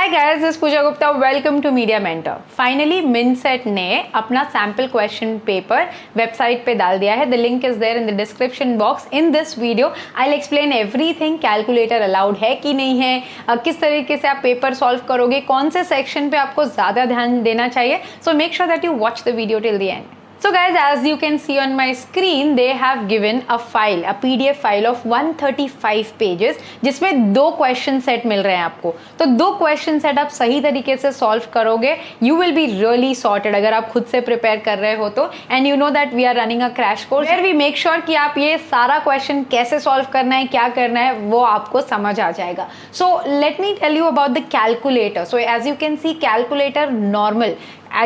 Hi guys, this Pooja Gupta, welcome to media mentor. Finally mindset ने अपना sample question paper website पे डाल दिया है। The link is there in the description box. In this video I will explain everything. Calculator allowed है कि नहीं है, किस तरीके से आप पेपर सॉल्व करोगे, कौन से सेक्शन पे आपको ज़्यादा ध्यान देना चाहिए। So make sure that you watch the video till the end. So guys, as you can see on my screen, they have given a file, a PDF file of 135 pages, जिसमें दो question set मिल रहे हैं आपको। तो दो question set आप सही तरीके से सॉल्व करोगे, you will be really sorted अगर आप खुद से प्रिपेयर कर रहे हो तो। And you know that we are running a crash course where we make sure कि आप ये सारा क्वेश्चन कैसे सॉल्व करना है, क्या करना है, वो आपको समझ आ जाएगा। So let me tell you about the calculator. So as you can see, calculator normal,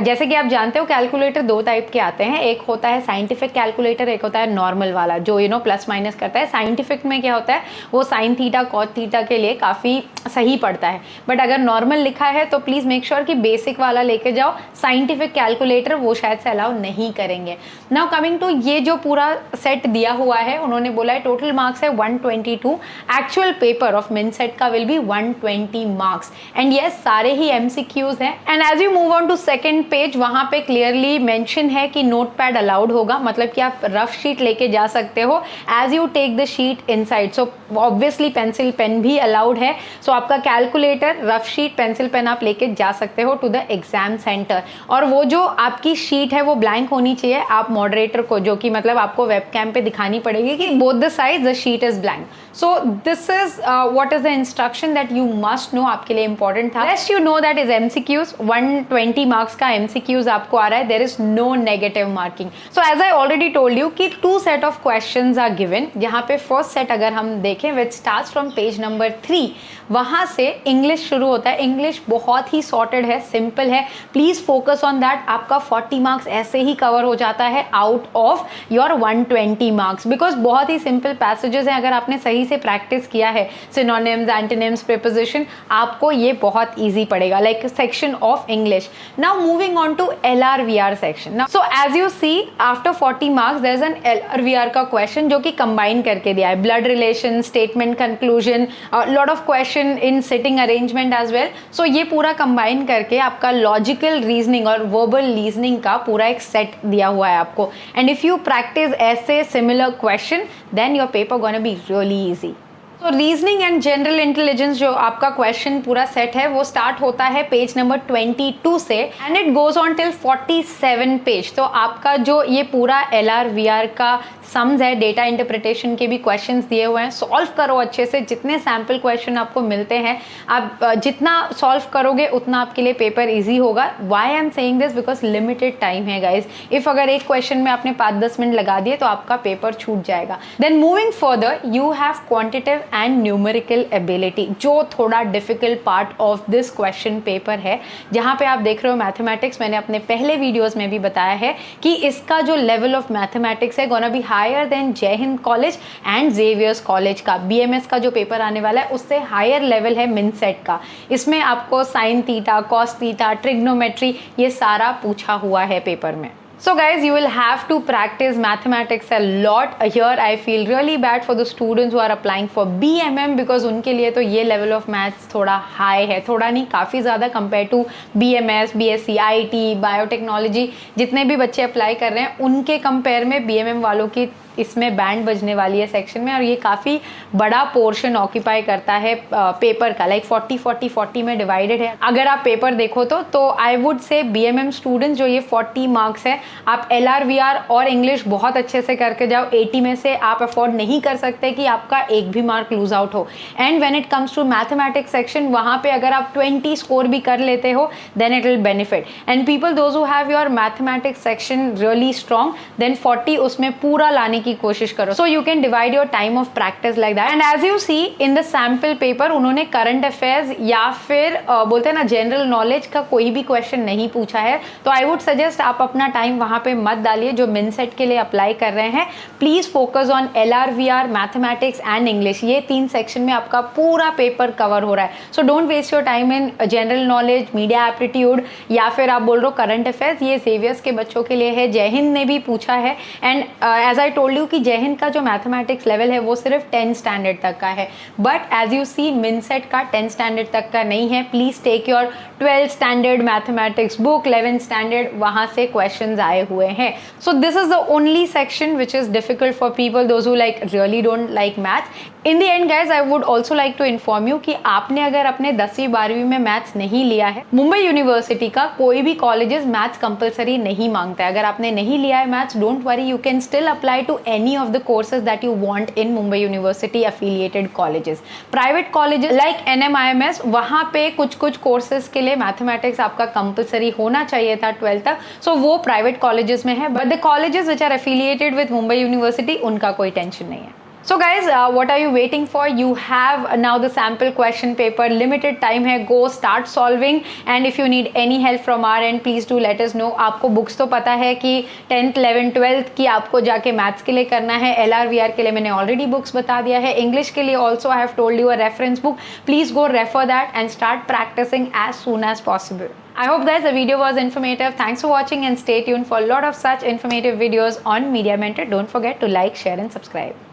जैसे कि आप जानते हो कैलकुलेटर दो टाइप के आते हैं। एक होता है साइंटिफिक कैलकुलेटर, एक होता है नॉर्मल वाला जो प्लस माइनस करता है। साइंटिफिक में क्या होता है, वो साइन थीटा कॉट थीटा के लिए काफ़ी सही पड़ता है। बट अगर नॉर्मल लिखा है तो प्लीज़ मेक श्योर कि बेसिक वाला लेके जाओ। साइंटिफिक कैलकुलेटर वो शायद से अलाउ नहीं करेंगे। नाउ कमिंग टू ये जो पूरा सेट दिया हुआ है, उन्होंने बोला है टोटल मार्क्स है 122। एक्चुअल पेपर ऑफ मिनसेट का will be 120 marks. And yes, सारे ही MCQs हैं। And as you move on to second page, वहां पे क्लियरली मेंशन है कि नोटपैड अलाउड होगा, मतलब कि आप रफ शीट लेके जा सकते हो as you take the sheet inside. So obviously pencil pen भी अलाउड है। सो आपका calculator, rough sheet, pencil pen आप लेके जा सकते हो टू द एग्जाम सेंटर। और वो जो आपकी शीट है वो ब्लैंक होनी चाहिए। आप मॉडरेटर को, जो कि मतलब आपको वेबकैम पे दिखानी पड़ेगी कि both the sides the sheet is blank. So this is what is the instruction that you must know, आपके लिए इंपॉर्टेंट था। Let's you know that is MCQs 120 marks का MCQs आपको आ रहा है। There is no negative marking. So as I already told you कि 2 set of questions are given. यहाँ पे फर्स्ट सेट अगर हम देखें, which starts from page number 3, वहां से इंग्लिश शुरू होता है। इंग्लिश बहुत ही सॉर्टेड है, सिंपल है। Please focus on that. आपका 40 मार्क्स ऐसे ही कवर हो जाता है out of your 120 marks, because बहुत ही सिंपल पैसेजेस हैं। अगर आपने सही से प्रैक्टिस किया है, सिनोनिम्स, एंटोनिम्स, प्रीपोजिशन, आपको ये बहुत ईजी पड़ेगा। Like section of English. Now moving on to LRVR section. Now so as you see, after 40 marks there is an LRVR का क्वेश्चन जो कि कंबाइन करके दिया है। Blood relation, statement conclusion, lot of question in sitting arrangement as well. So ये पूरा combine करके आपका लॉजिकल रीजनिंग और वर्बल रीजनिंग का पूरा एक सेट दिया हुआ है आपको। एंड इफ यू प्रैक्टिस ऐसे similar question, then your paper gonna be really easy. तो रीजनिंग एंड जनरल इंटेलिजेंस जो आपका क्वेश्चन पूरा सेट है, वो स्टार्ट होता है पेज नंबर 22 से and it goes on till 47 page. तो आपका जो ये पूरा LRVR का सम्स है, डेटा इंटरप्रिटेशन के भी क्वेश्चंस दिए हुए हैं। सॉल्व करो अच्छे से। जितने सैम्पल क्वेश्चन आपको मिलते हैं, आप जितना सॉल्व करोगे उतना आपके लिए पेपर ईजी होगा। Why I am saying this, because limited time है गाइज। इफ अगर एक क्वेश्चन में आपने 5-10 मिनट लगा दिए तो आपका पेपर छूट जाएगा। Then moving further, you have quantitative and numerical ability, जो थोड़ा difficult part of this question paper है। जहाँ पे आप देख रहे हो मैथमेटिक्स, मैंने अपने पहले वीडियोस में भी बताया है कि इसका जो लेवल ऑफ मैथमेटिक्स है गोना बी हायर देन जय Hind college and Xavier's college का। BMS का जो पेपर आने वाला है उससे हायर लेवल है मिनसेट का। इसमें आपको sine theta, cos theta, trigonometry, ये सारा पूछा हुआ है पेपर में। So guys, you will have to practice mathematics a lot. Here I feel really bad for the students who are applying for BMM, because उनके लिए तो ये level of maths थोड़ा high है, थोड़ा नहीं काफ़ी ज़्यादा compared to BMS, BSc, IT, biotechnology. जितने भी बच्चे अप्लाई कर रहे हैं उनके कंपेयर में BMM वालों की इसमें बैंड बजने वाली है सेक्शन में। और ये काफ़ी बड़ा पोर्शन ऑक्यूपाई करता है पेपर का, लाइक 40 में डिवाइडेड है। अगर आप पेपर देखो तो I would say BMM students, जो ये 40 मार्क्स है, आप LRVR और इंग्लिश बहुत अच्छे से करके जाओ। 80 में से आप अफोर्ड नहीं कर सकते कि आपका एक भी मार्क लूज आउट हो। And when it comes to mathematics section, वहाँ पे अगर आप 20 स्कोर भी कर लेते हो, then it will benefit. And people those who have your mathematics section really strong, then 40 उसमें पूरा लाने की कोशिश करो। So you can divide your time of practice like that. And as you see in the sample paper, उन्होंने current affairs या फिर बोलते हैं ना जनरल नॉलेज का कोई भी क्वेश्चन नहीं पूछा है। तो आई वुड सजेस्ट आप अपना टाइम वहां पे मत डालिए। जो मिनसेट के लिए अप्लाई कर रहे हैं, please focus on LRVR, mathematics and English. ये 3 सेक्शन में आपका पूरा पेपर कवर हो रहा है। So don't waste your time in general knowledge, media aptitude, या फिर आप बोल रहे हो करंट अफेयर्स। ये जेवियर्स के बच्चों के लिए है, जय हिंद ने भी पूछा है। एंड एज आई टोल्ड रही हूँ कि जय हिंद का जो मैथमेटिक्स लेवल है वो सिर्फ 10 स्टैंडर्ड तक का है, बट एज यू सी मिनसेट का 10 स्टैंडर्ड तक का नहीं है। Please take your 12 standard mathematics book, 11 standard, वहां से क्वेश्चंस आए हुए हैं। So this is the only section which is difficult for people those who like really don't like maths. In the end guys I would also like to inform you कि आपने अगर अपने 10वीं 12वीं में मैथ्स नहीं लिया है, मुंबई यूनिवर्सिटी का कोई भी कॉलेजेस मैथ्स कंपलसरी नहीं मांगता है। अगर आपने नहीं लिया है maths, don't worry, you can still apply to any of the courses that you want in Mumbai university affiliated colleges. Private colleges like NMIMS, वहां पे कुछ कुछ कोर्सेज के लिए मैथमेटिक्स आपका कंपलसरी होना चाहिए था 12th तक, सो वो प्राइवेट कॉलेजेस में है, but the colleges which are affiliated with Mumbai university उनका कोई टेंशन नहीं है। So guys, what are you waiting for? You have now the sample question paper, limited time है, go start solving, and if you need any help from our end, please do let us know। आपको books तो पता है कि 10th 11th 12th की आपको जाके maths के लिए करना है, LRVR के लिए मैंने ऑलरेडी बुक्स बता दिया है, इंग्लिश के लिए also I have told you a reference book, please go refer that and start practicing as soon as possible. I hope guys the video was informative. Thanks for watching and stay tuned for a lot of such informative videos on Media Mentor. Don't forget to like, share and subscribe.